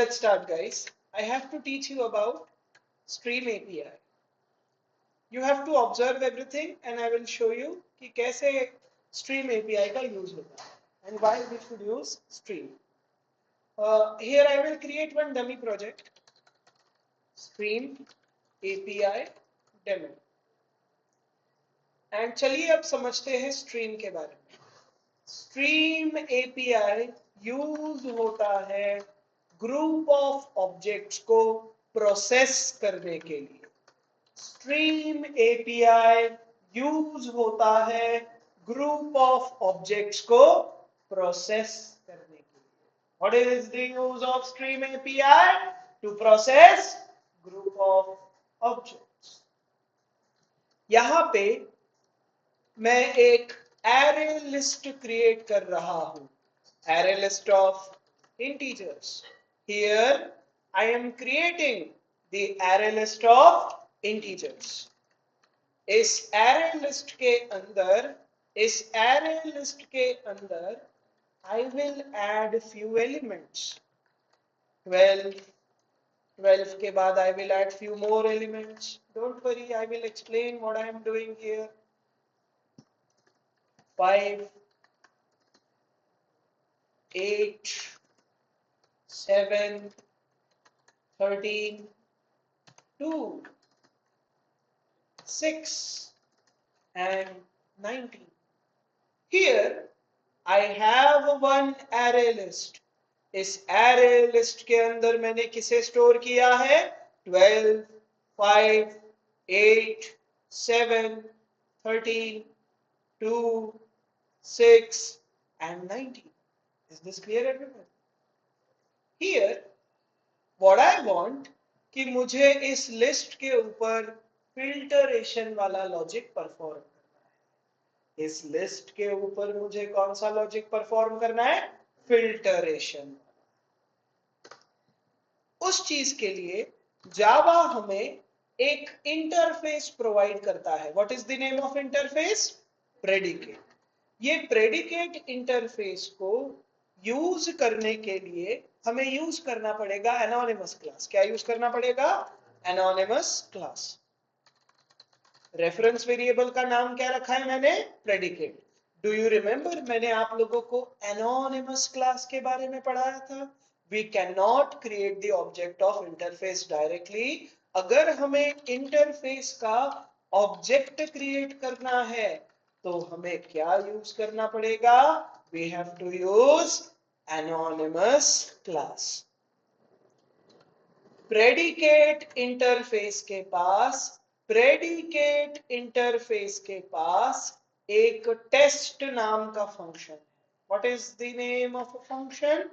Let's start, guys. I have to teach you about Stream API. You have to observe everything and I will show you कि कैसे Stream API का use होता है and why we should use Stream. Here I will create one dummy project, Stream API demo. And चलिए अब समझते हैं Stream के बारे में. Stream API यूज होता है ग्रुप ऑफ ऑब्जेक्ट्स को प्रोसेस करने के लिए. स्ट्रीम एपीआई यूज होता है ग्रुप ऑफ ऑब्जेक्ट्स को प्रोसेस करने के लिए. What is the use of stream API? To process group of objects. यहां पे मैं एक array list क्रिएट कर रहा हूं. Array list of integers. Here I am creating the array list of integers. इस array list के अंदर I will add few elements. 12 के बाद I will add few more elements. Don't worry, I will explain what I am doing here. 5, 8, 7, 13, 2, 6 and 19. Here I have one array list. इस array list के अंदर मैंने किसे store किया है? 12, 5, 8, 7, 13, 2, 6 and 19. Is this clear everyone? Here what I want कि मुझे इस लिस्ट के ऊपर फिल्टरेशन वाला लॉजिक परफॉर्म करना है. इस लिस्ट के ऊपर मुझे कौन सा लॉजिक परफॉर्म करना है? फिल्टरेशन. उस चीज के लिए जावा हमें एक इंटरफेस प्रोवाइड करता है. What is the name of interface? Predicate. ये प्रेडिकेट इंटरफेस को यूज करने के लिए हमें यूज करना पड़ेगा एनोनिमस क्लास. क्या यूज करना पड़ेगा? Anonymous class. रेफरेंस वेरिएबल का नाम क्या रखा है मैंने? प्रेडिकेट. डू यू रिमेंबर मैंने आप लोगों को एनोनिमस क्लास के बारे में पढ़ाया था? We can not create the object of interface directly. अगर हमें इंटरफेस का ऑब्जेक्ट क्रिएट करना है तो हमें क्या यूज करना पड़ेगा? We have to use anonymous class. Predicate interface के पास एक test नाम का function है. What is the name of a function?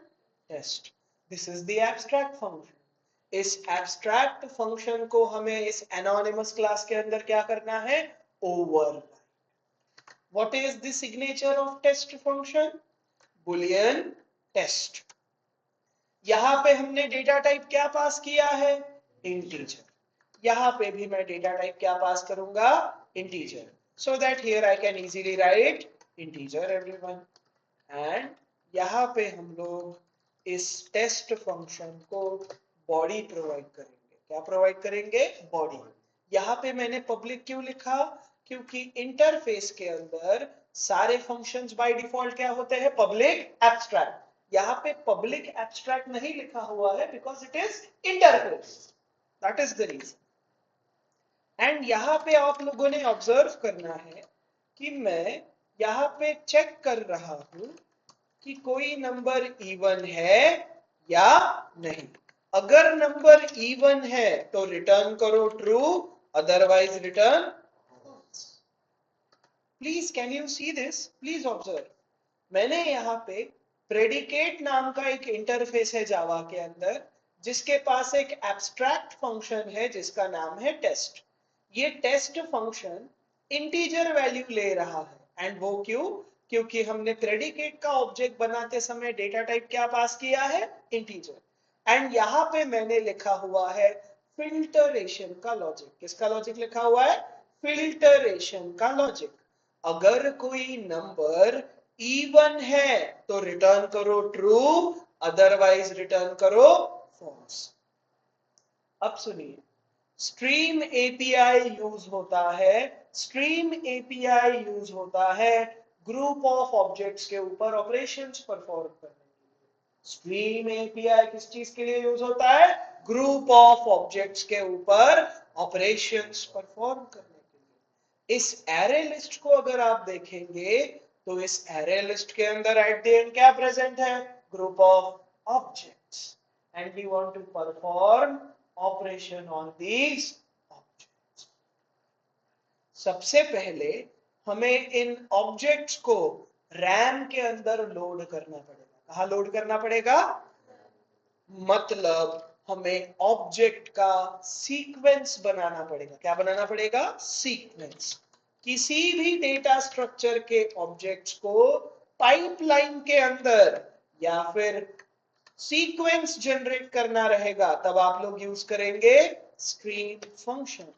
Test. This is the abstract function. इस abstract function को हमें इस anonymous class के अंदर क्या करना है? Override. What is the signature of test function? Boolean test. यहां पे हमने डेटा टाइप क्या पास किया है? इंटीजर. यहां पे भी मैं डेटा टाइप क्या पास करूंगा? Integer. So that here I can easily write integer everyone. And यहां पे हम लोग इस टेस्ट फंक्शन को बॉडी प्रोवाइड करेंगे. क्या प्रोवाइड करेंगे? बॉडी. यहां पे मैंने पब्लिक क्यों लिखा? क्योंकि इंटरफेस के अंदर सारे फंक्शंस बाय डिफॉल्ट क्या होते हैं? Public abstract. यहां पे पब्लिक एब्स्ट्रैक्ट नहीं लिखा हुआ है because it is interface. That is the reason. And यहां पे आप लोगों ने ऑब्जर्व करना है कि मैं यहां पे चेक कर रहा हूं कि कोई नंबर इवन है या नहीं. अगर नंबर इवन है तो रिटर्न करो true, otherwise return. Please, can you see this? Please observe. मैंने यहाँ पे predicate नाम का एक इंटरफेस है जावा के अंदर जिसके पास एक एब्स्ट्रैक्ट फंक्शन है जिसका नाम है टेस्ट. ये टेस्ट फंक्शन इंटीजर वैल्यू ले रहा है. एंड वो क्यों? क्योंकि हमने प्रेडिकेट का ऑब्जेक्ट बनाते समय डेटा टाइप क्या पास किया है? इंटीजर. एंड यहाँ पे मैंने लिखा हुआ है फिल्टरेशन का लॉजिक. किसका लॉजिक लिखा हुआ है? फिल्टरेशन का लॉजिक. अगर कोई नंबर इवन है तो रिटर्न करो ट्रू, अदरवाइज रिटर्न करो फॉल्स। अब सुनिए, स्ट्रीम एपीआई यूज होता है, स्ट्रीम एपीआई यूज होता है ग्रुप ऑफ ऑब्जेक्ट्स के ऊपर ऑपरेशंस परफॉर्म करने के लिए। स्ट्रीम एपीआई किस चीज के लिए यूज होता है? ग्रुप ऑफ ऑब्जेक्ट्स के ऊपर ऑपरेशंस परफॉर्म करने के लिए। इस एरे लिस्ट को अगर आप देखेंगे तो इस एरे लिस्ट के अंदर एट द एंड क्या प्रेजेंट है? Group of objects, and we want to perform operation on these objects. सबसे पहले हमें इन ऑब्जेक्ट्स को रैम के अंदर लोड करना पड़ेगा। कहां लोड करना पड़ेगा? मतलब हमें ऑब्जेक्ट का सीक्वेंस बनाना पड़ेगा। क्या बनाना पड़ेगा? सीक्वेंस। किसी भी डेटा स्ट्रक्चर के ऑब्जेक्ट्स को पाइपलाइन के अंदर या फिर सीक्वेंस जनरेट करना रहेगा, तब आप लोग यूज करेंगे स्ट्रीम फंक्शन।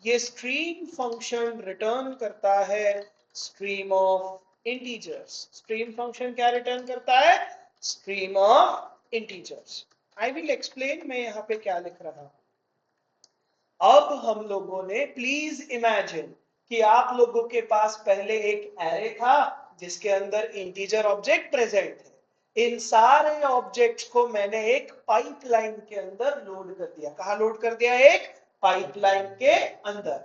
ये स्ट्रीम फंक्शन रिटर्न करता है stream of integers. Stream function क्या रिटर्न करता है? Stream of integers. I will explain मैं यहां पे क्या लिख रहा हूं। अब हम लोगों ने, प्लीज इमेजिन कि आप लोगों के पास पहले एक एरे था जिसके अंदर इंटीजर ऑब्जेक्ट प्रेजेंट थे। इन सारे ऑब्जेक्ट्स को मैंने एक पाइपलाइन के अंदर लोड कर दिया। कहां लोड कर दिया? एक पाइपलाइन के अंदर।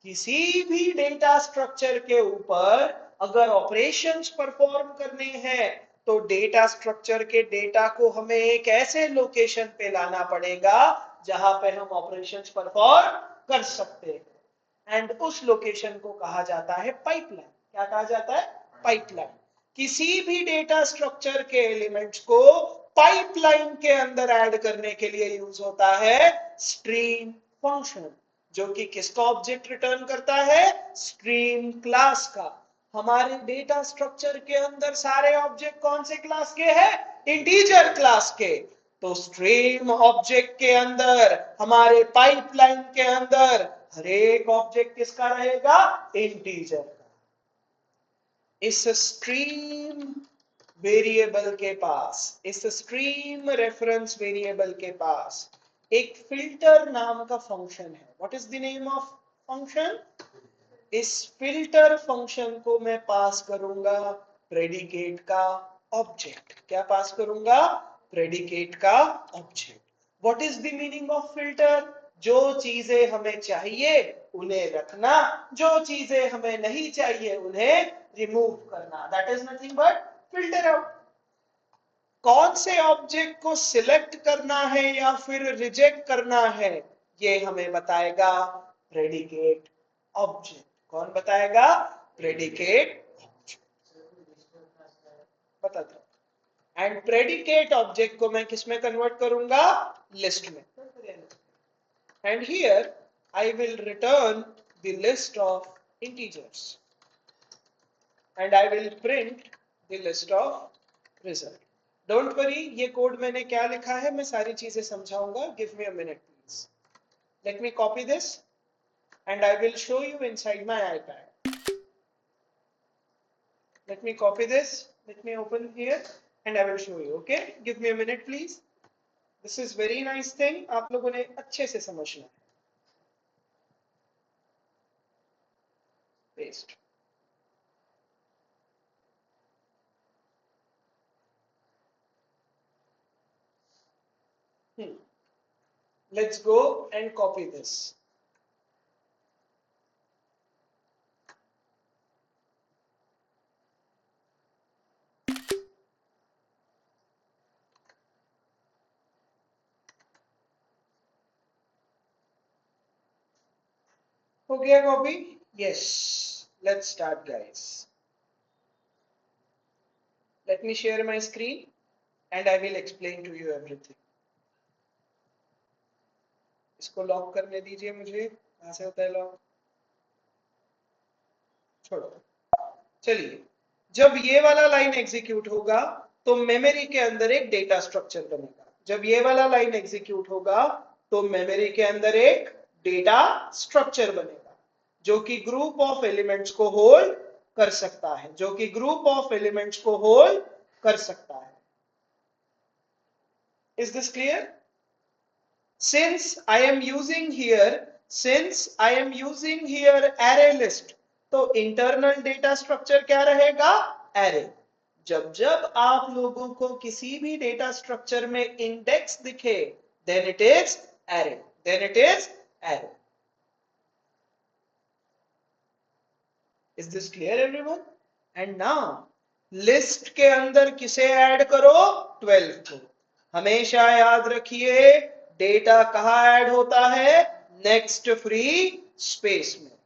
किसी भी डेटा स्ट्रक्चर के ऊपर अगर ऑपरेशंस परफॉर्म करने हैं तो डेटा स्ट्रक्चर के डेटा को हमें एक ऐसे लोकेशन पे लाना पड़ेगा जहां पे हम ऑपरेशंस परफॉर्म कर सकते हैं, एंड उस लोकेशन को कहा जाता है पाइपलाइन। क्या कहा जाता है? पाइपलाइन। किसी भी डेटा स्ट्रक्चर के एलिमेंट्स को पाइपलाइन के अंदर ऐड करने के लिए यूज होता है स्ट्रीम फंक्शन, जो कि किसका ऑब्जेक्ट रिटर्न करता है? स्ट्रीम क्लास का। हमारे डेटा स्ट्रक्चर के अंदर सारे ऑब्जेक्ट कौन से क्लास के हैं? इंटीजर क्लास के। तो स्ट्रीम ऑब्जेक्ट के अंदर, हमारे पाइपलाइन के अंदर हर एक ऑब्जेक्ट किसका रहेगा? इंटीजर का। इस स्ट्रीम वेरिएबल के पास, इस स्ट्रीम रेफरेंस वेरिएबल के पास एक फिल्टर नाम का फंक्शन है। What is the name of function? इस फिल्टर फंक्शन को मैं पास करूंगा प्रेडिकेट का ऑब्जेक्ट। क्या पास करूंगा? प्रेडिकेट का object. What is the meaning of filter? जो चीजें हमें चाहिए उन्हें रखना, जो चीजें हमें नहीं चाहिए उन्हें रिमूव करना। That is nothing but filter out. कौन से ऑब्जेक्ट को सिलेक्ट करना है या फिर रिजेक्ट करना है, ये हमें बताएगा प्रेडिकेट ऑब्जेक्ट। कौन बताएगा? प्रेडिकेट बताता हूं। एंड प्रेडिकेट ऑब्जेक्ट को मैं किस में कन्वर्ट करूंगा? लिस्ट में। And here I will return the list of integers and I will print the list of result. Don't worry, ये कोड मैंने क्या लिखा है मैं सारी चीजें समझाऊंगा। Give me a minute please. Let me copy this and I will show you inside my iPad. Let me copy this. Let me open here and I will show you. Okay? Give me a minute, please. This is very nice thing. आप लोगों ने अच्छे से समझना है. Paste. Let's go and copy this. हो गया copy? Yes. Let's start, guys. Let me share my screen and I will explain to you everything. इसको लॉक करने दीजिए मुझे। कहां से होता है लॉक? छोड़ो, चलिए। जब ये वाला लाइन एग्जीक्यूट होगा तो मेमोरी के अंदर एक डेटा स्ट्रक्चर बनेगा। जब ये वाला लाइन एग्जीक्यूट होगा तो मेमोरी के अंदर एक डेटा स्ट्रक्चर बनेगा जो कि ग्रुप ऑफ एलिमेंट्स को होल्ड कर सकता है, जो कि ग्रुप ऑफ एलिमेंट्स को होल्ड कर सकता है। Is this clear? since I am using here array list, तो internal data structure क्या रहेगा? array. जब जब आप लोगों को किसी भी डेटा स्ट्रक्चर में इंडेक्स दिखे, then it is array. Is this clear everyone? And now list के अंदर किसे ऐड करो? 12 को. हमेशा याद रखिए डेटा कहां ऐड होता है? नेक्स्ट फ्री स्पेस में.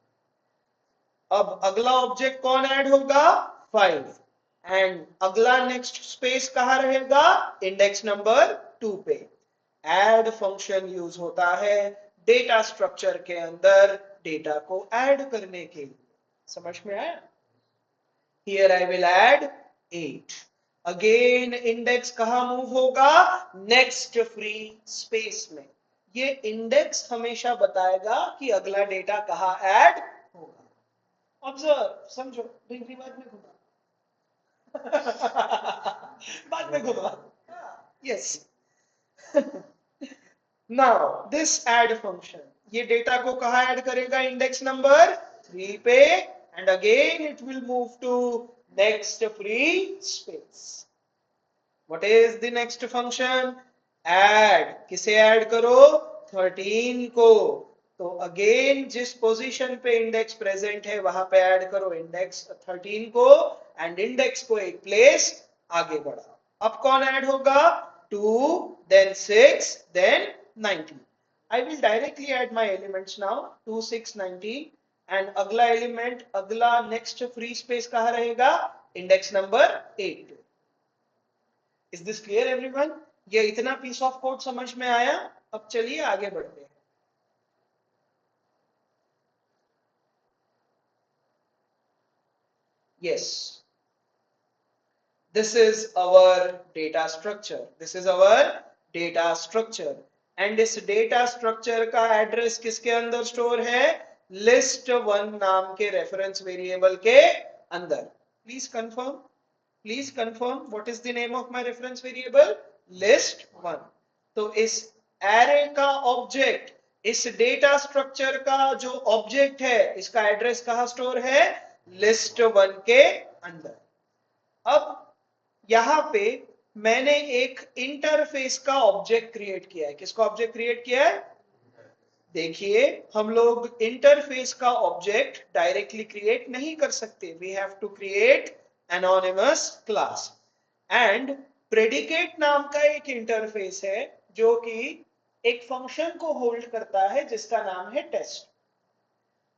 अब अगला ऑब्जेक्ट कौन ऐड होगा? 5. एंड अगला नेक्स्ट स्पेस कहां रहेगा? इंडेक्स नंबर 2 पे. ऐड फंक्शन यूज होता है डेटा स्ट्रक्चर के अंदर डेटा को ऐड करने के लिए. समझ में आया? Here I will add 8. Again index कहां मूव होगा? नेक्स्ट फ्री स्पेस में. ये इंडेक्स हमेशा बताएगा कि अगला डेटा कहां ऐड होगा. ऑब्जर्व, समझो. डिग्री बाद में घुमा. बाद में घुमा. Yes. Now this add function ये डेटा को कहां ऐड करेगा? इंडेक्स नंबर 3 पे. And again it will move to next free space. What is the next function? Add. किसे ऐड करो? 13 को. तो अगेन जिस पोजीशन पे इंडेक्स प्रेजेंट है वहां पे ऐड करो इंडेक्स 13 को एंड इंडेक्स को एक प्लेस आगे बढ़ाओ. अब कौन ऐड होगा? 2, then 6, then 19. I will directly add my elements now. 2, 6, 19. And अगला एलिमेंट अगला नेक्स्ट फ्री स्पेस कहां रहेगा? Index number 8. Is this clear everyone? ये इतना पीस ऑफ कोड समझ में आया? अब चलिए आगे बढ़ते हैं. Yes, this is our data structure. And इस डेटा स्ट्रक्चर का एड्रेस किसके अंदर स्टोर है? लिस्ट 1 नाम के रेफरेंस वेरिएबल के अंदर. Please confirm what is the name of my reference variable? List 1. तो इस एरे का ऑब्जेक्ट, इस डेटा स्ट्रक्चर का जो ऑब्जेक्ट है, इसका एड्रेस कहां स्टोर है? लिस्ट 1 के अंदर. अब यहां पे मैंने एक इंटरफेस का ऑब्जेक्ट क्रिएट किया है. किसका ऑब्जेक्ट क्रिएट किया है? देखिए, हम लोग इंटरफेस का ऑब्जेक्ट डायरेक्टली क्रिएट नहीं कर सकते. We have to create anonymous class. And predicate नाम का एक इंटरफेस है जो कि एक फंक्शन को होल्ड करता है जिसका नाम है टेस्ट.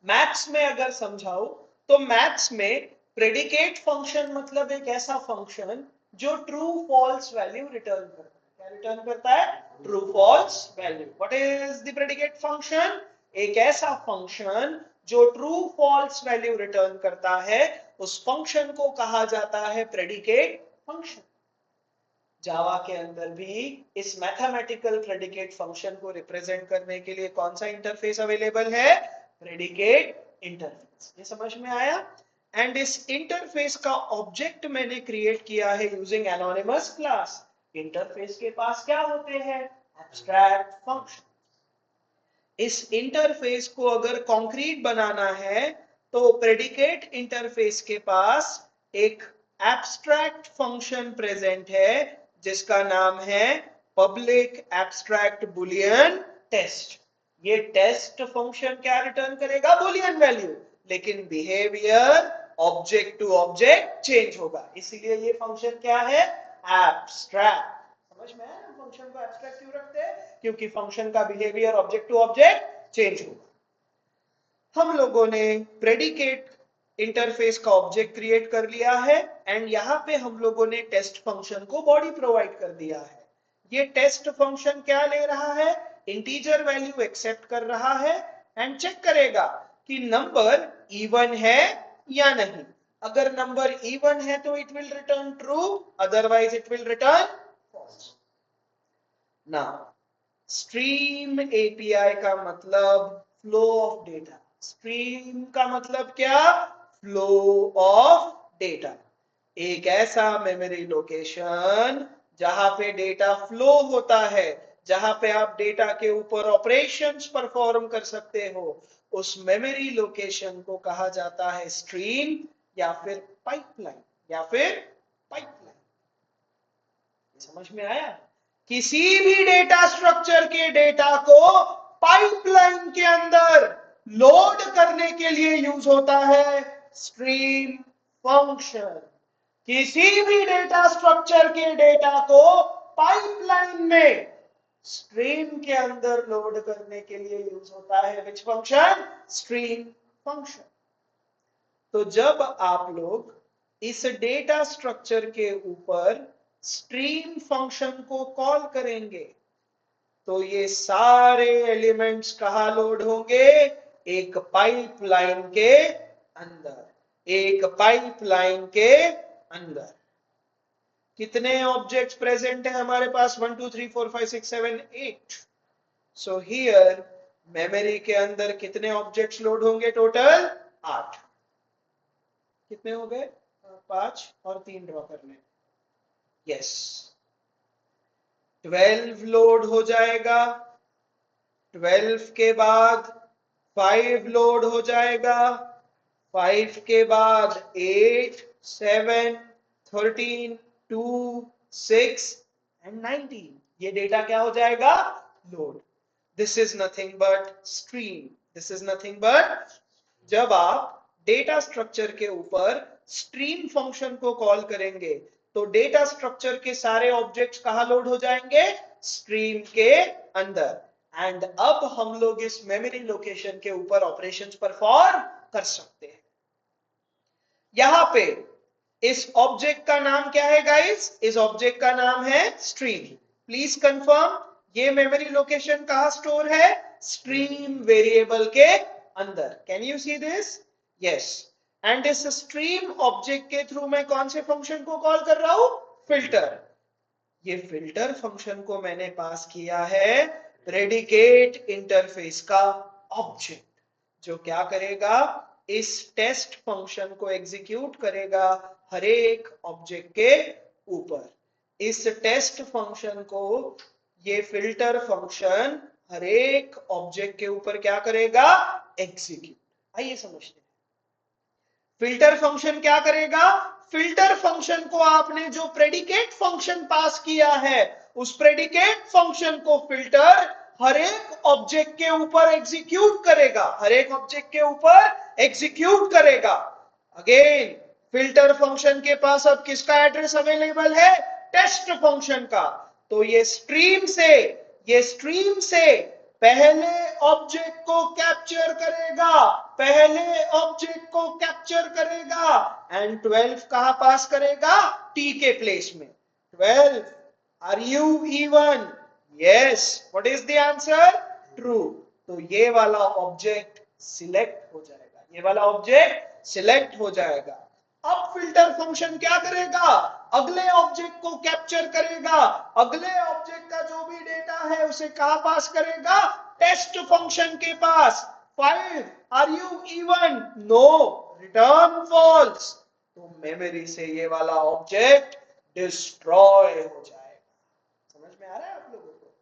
मैथ्स में अगर समझाओ तो मैथ्स में प्रेडिकेट फंक्शन मतलब एक ऐसा फंक्शन जो ट्रू फॉल्स वैल्यू रिटर्न करता है. क्या रिटर्न करता है? True false value. What is the predicate function? एक ऐसा फंक्शन जो ट्रू फॉल्स वैल्यू रिटर्न करता है, उस फंक्शन को कहा जाता है प्रेडिकेट फंक्शन. जावा के अंदर भी इस मैथमेटिकल प्रेडिकेट फंक्शन को रिप्रेजेंट करने के लिए कौन सा इंटरफेस अवेलेबल है? Predicate interface. ये समझ में आया? एंड इस इंटरफेस का ऑब्जेक्ट मैंने क्रिएट किया है यूजिंग एनोनिमस क्लास. इंटरफेस के पास क्या होते हैं? Abstract function. इस इंटरफेस को अगर कॉन्क्रीट बनाना है तो प्रेडिकेट इंटरफेस के पास एक एब्स्ट्रैक्ट फंक्शन प्रेजेंट है जिसका नाम है पब्लिक एब्स्ट्रैक्ट बुलियन टेस्ट. ये टेस्ट फंक्शन क्या रिटर्न करेगा? Boolean value. लेकिन behaviour object to object change होगा. इसीलिए ये फंक्शन क्या है? एब्स्ट्रैक्ट. समझ में आया? फंक्शन को एब्स्ट्रैक्ट क्यों रखते हैं? क्योंकि फंक्शन का behaviour object to object change होगा. हम लोगों ने प्रेडिकेट इंटरफेस का ऑब्जेक्ट क्रिएट कर लिया है एंड यहां पे हम लोगों ने टेस्ट फंक्शन को बॉडी प्रोवाइड कर दिया है. ये टेस्ट फंक्शन क्या ले रहा है? इंटीजर वैल्यू एक्सेप्ट कर रहा है एंड चेक करेगा कि नंबर इवन है या नहीं. अगर नंबर इवन है तो it will return true, otherwise it will return false. Now stream API का मतलब फ्लो ऑफ डेटा. स्ट्रीम का मतलब क्या? Flow of data. एक ऐसा मेमोरी लोकेशन जहां पे डेटा फ्लो होता है, जहां पे आप डेटा के ऊपर ऑपरेशंस परफॉर्म कर सकते हो, उस मेमोरी लोकेशन को कहा जाता है स्ट्रीम या फिर पाइपलाइन, या फिर पाइपलाइन। समझ में आया? किसी भी डेटा स्ट्रक्चर के डेटा को पाइपलाइन के अंदर लोड करने के लिए यूज होता है स्ट्रीम फंक्शन। किसी भी डेटा स्ट्रक्चर के डेटा को पाइपलाइन में स्ट्रीम के अंदर लोड करने के लिए यूज होता है विच फंक्शन? Stream function. तो जब आप लोग इस डेटा स्ट्रक्चर के ऊपर स्ट्रीम फंक्शन को कॉल करेंगे तो ये सारे एलिमेंट्स कहां लोड होंगे? एक पाइपलाइन के अंदर, एक पाइपलाइन के अंदर। कितने ऑब्जेक्ट्स प्रेजेंट हैं हमारे पास? 1 2 3 4 5 6 7 8। सो हियर मेमोरी के अंदर कितने ऑब्जेक्ट्स लोड होंगे? टोटल 8। कितने हो गए? 5 और 3 ड्रॉ कर लें। यस, 12 लोड हो जाएगा। 12 के बाद 5 लोड हो जाएगा। 5 के बाद 8 7 13 2 6 एंड 19। ये डेटा क्या हो जाएगा? Load. This is nothing but stream. This is nothing but, जब आप डेटा स्ट्रक्चर के ऊपर स्ट्रीम फंक्शन को कॉल करेंगे तो डेटा स्ट्रक्चर के सारे ऑब्जेक्ट्स कहां लोड हो जाएंगे? स्ट्रीम के अंदर। एंड अब हम लोग इस मेमोरी लोकेशन के ऊपर ऑपरेशंस परफॉर्म कर सकते हैं। यहां पे इस ऑब्जेक्ट का नाम क्या है गाइस? इस ऑब्जेक्ट का नाम है स्ट्रीम। प्लीज कंफर्म, ये मेमोरी लोकेशन कहां स्टोर है? स्ट्रीम वेरिएबल के अंदर। Can you see this? Yes. And इस स्ट्रीम ऑब्जेक्ट के थ्रू मैं कौन से फंक्शन को कॉल कर रहा हूं? फिल्टर। ये फिल्टर फंक्शन को मैंने पास किया है प्रेडिकेट इंटरफेस का ऑब्जेक्ट, जो क्या करेगा? इस टेस्ट फंक्शन को एग्जीक्यूट करेगा हर एक ऑब्जेक्ट के ऊपर। इस टेस्ट फंक्शन को ये फिल्टर फंक्शन हर एक ऑब्जेक्ट के ऊपर क्या करेगा? एग्जीक्यूट। आइए समझते हैं। फिल्टर फंक्शन क्या करेगा? फिल्टर फंक्शन को आपने जो प्रेडिकेट फंक्शन पास किया है, उस प्रेडिकेट फंक्शन को फिल्टर हर एक ऑब्जेक्ट के ऊपर एग्जीक्यूट करेगा, हर एक ऑब्जेक्ट के ऊपर एग्जीक्यूट करेगा। अगेन, फिल्टर फंक्शन के पास अब किसका एड्रेस अवेलेबल है? टेस्ट फंक्शन का। तो ये स्ट्रीम से पहले ऑब्जेक्ट को कैप्चर करेगा, पहले ऑब्जेक्ट को कैप्चर करेगा एंड 12 कहां पास करेगा? टी के प्लेस में। 12, are you even? Yes. What is the answer? True. तो ये वाला ऑब्जेक्ट सिलेक्ट हो जाएगा, ये वाला ऑब्जेक्ट सिलेक्ट हो जाएगा। अब फिल्टर फंक्शन क्या करेगा? अगले ऑब्जेक्ट को कैप्चर करेगा, अगले ऑब्जेक्ट का जो भी डेटा है उसे कहां पास करेगा? टेस्ट फंक्शन के पास। 5, are you even? No, return false. तो मेमोरी से ये वाला ऑब्जेक्ट डिस्ट्रॉय हो जाएगा। समझ में आ रहा है आप लोगों को?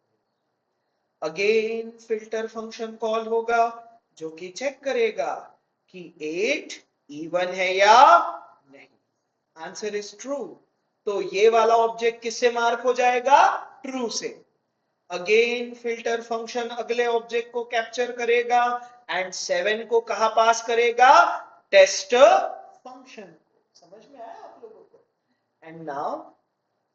अगेन फिल्टर फंक्शन कॉल होगा जो कि चेक करेगा कि 8 इवन है या नहीं। Answer is true. तो ये वाला ऑब्जेक्ट किससे मार्क हो जाएगा? ट्रू से। अगेन फिल्टर फंक्शन अगले ऑब्जेक्ट को कैप्चर करेगा एंड 7 को कहां पास करेगा? Test function. समझ में आया आप लोगों को? And now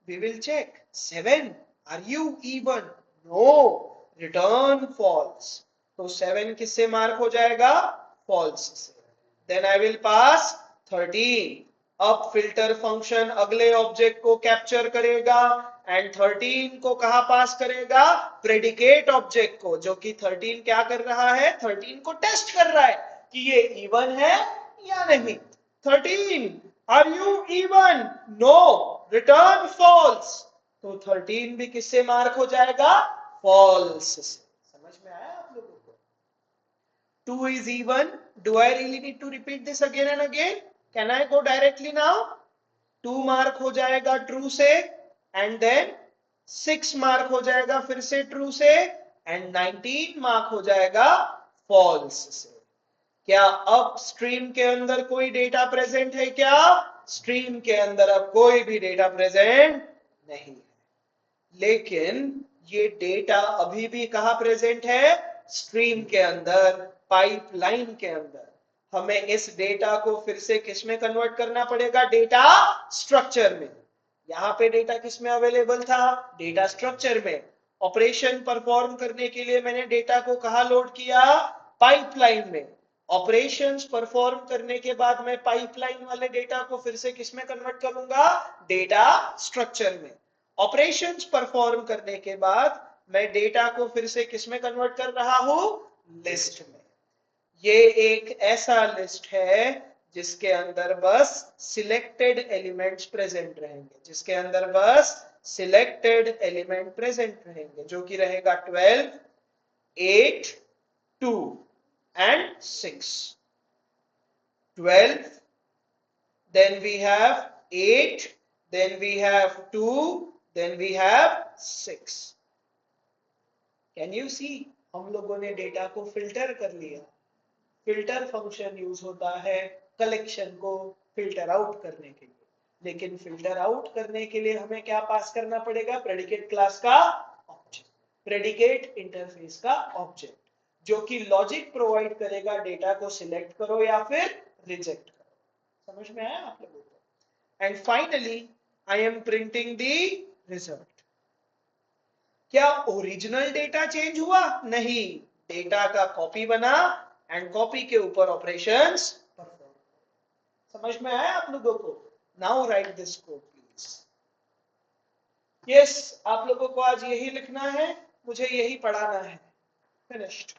we will check 7, are you even? No, return false. तो 7 किससे मार्क हो जाएगा? फॉल्स से। Then I will pass 13। अब फिल्टर फंक्शन अगले ऑब्जेक्ट को कैप्चर करेगा एंड 13 को कहां पास करेगा? प्रेडिकेट ऑब्जेक्ट को, जो कि 13 क्या कर रहा है? 13 को टेस्ट कर रहा है कि ये इवन है या नहीं। 13, are you even? No, return false. तो 13 भी किससे मार्क हो जाएगा? फॉल्स से। समझ में आया आप लोगों को? 2 is even. Do I really need to repeat this again and again? Can I go directly now? 2 mark हो जाएगा ट्रू से एंड देन 6 मार्क हो जाएगा फिर से ट्रू से, एंड 19 मार्क हो जाएगा फॉल्स से। क्या अब स्ट्रीम के अंदर कोई डेटा प्रेजेंट है? क्या स्ट्रीम के अंदर अब कोई भी डेटा प्रेजेंट नहीं है, लेकिन ये डेटा अभी भी कहां प्रेजेंट है? स्ट्रीम के अंदर, पाइपलाइन के अंदर। हमें इस डेटा को फिर से किस में कन्वर्ट करना पड़ेगा? डेटा स्ट्रक्चर में। यहां पे डेटा किस में अवेलेबल था? डेटा स्ट्रक्चर में। ऑपरेशन परफॉर्म करने के लिए मैंने डेटा को कहां लोड किया? पाइपलाइन में। ऑपरेशंस परफॉर्म करने के बाद मैं पाइपलाइन वाले डेटा को फिर से किस में कन्वर्ट करूंगा? डेटा स्ट्रक्चर में। ऑपरेशंस परफॉर्म करने के बाद मैं डेटा को फिर से किस में कन्वर्ट कर रहा हूं? लिस्ट में। ये एक ऐसा लिस्ट है जिसके अंदर बस सिलेक्टेड एलिमेंट्स प्रेजेंट रहेंगे, जिसके अंदर बस सिलेक्टेड एलिमेंट प्रेजेंट रहेंगे, जो कि रहेगा 12, 8, 2 and 6. 12, then we have 8, then we have 2, then we have 6. Can you see? हम लोगों ने डेटा को फिल्टर कर लिया। फिल्टर फंक्शन यूज होता है कलेक्शन को फिल्टर आउट करने के लिए, लेकिन फिल्टर आउट करने के लिए हमें क्या पास करना पड़ेगा? प्रेडिकेट क्लास का ऑब्जेक्ट, प्रेडिकेट इंटरफेस का ऑब्जेक्ट, जो कि लॉजिक प्रोवाइड करेगा डेटा को सिलेक्ट करो या फिर रिजेक्ट करो। समझ में आया आप लोगों को? And finally I am printing the result. क्या ओरिजिनल डेटा चेंज हुआ? नहीं, डेटा का कॉपी बना एंड कॉपी के ऊपर ऑपरेशंस परफॉर्म। समझ में आया आप लोगों को? Now right this code please. Yes, आप लोगों को आज यही लिखना है, मुझे यही पढ़ाना है। फिनिश्ड।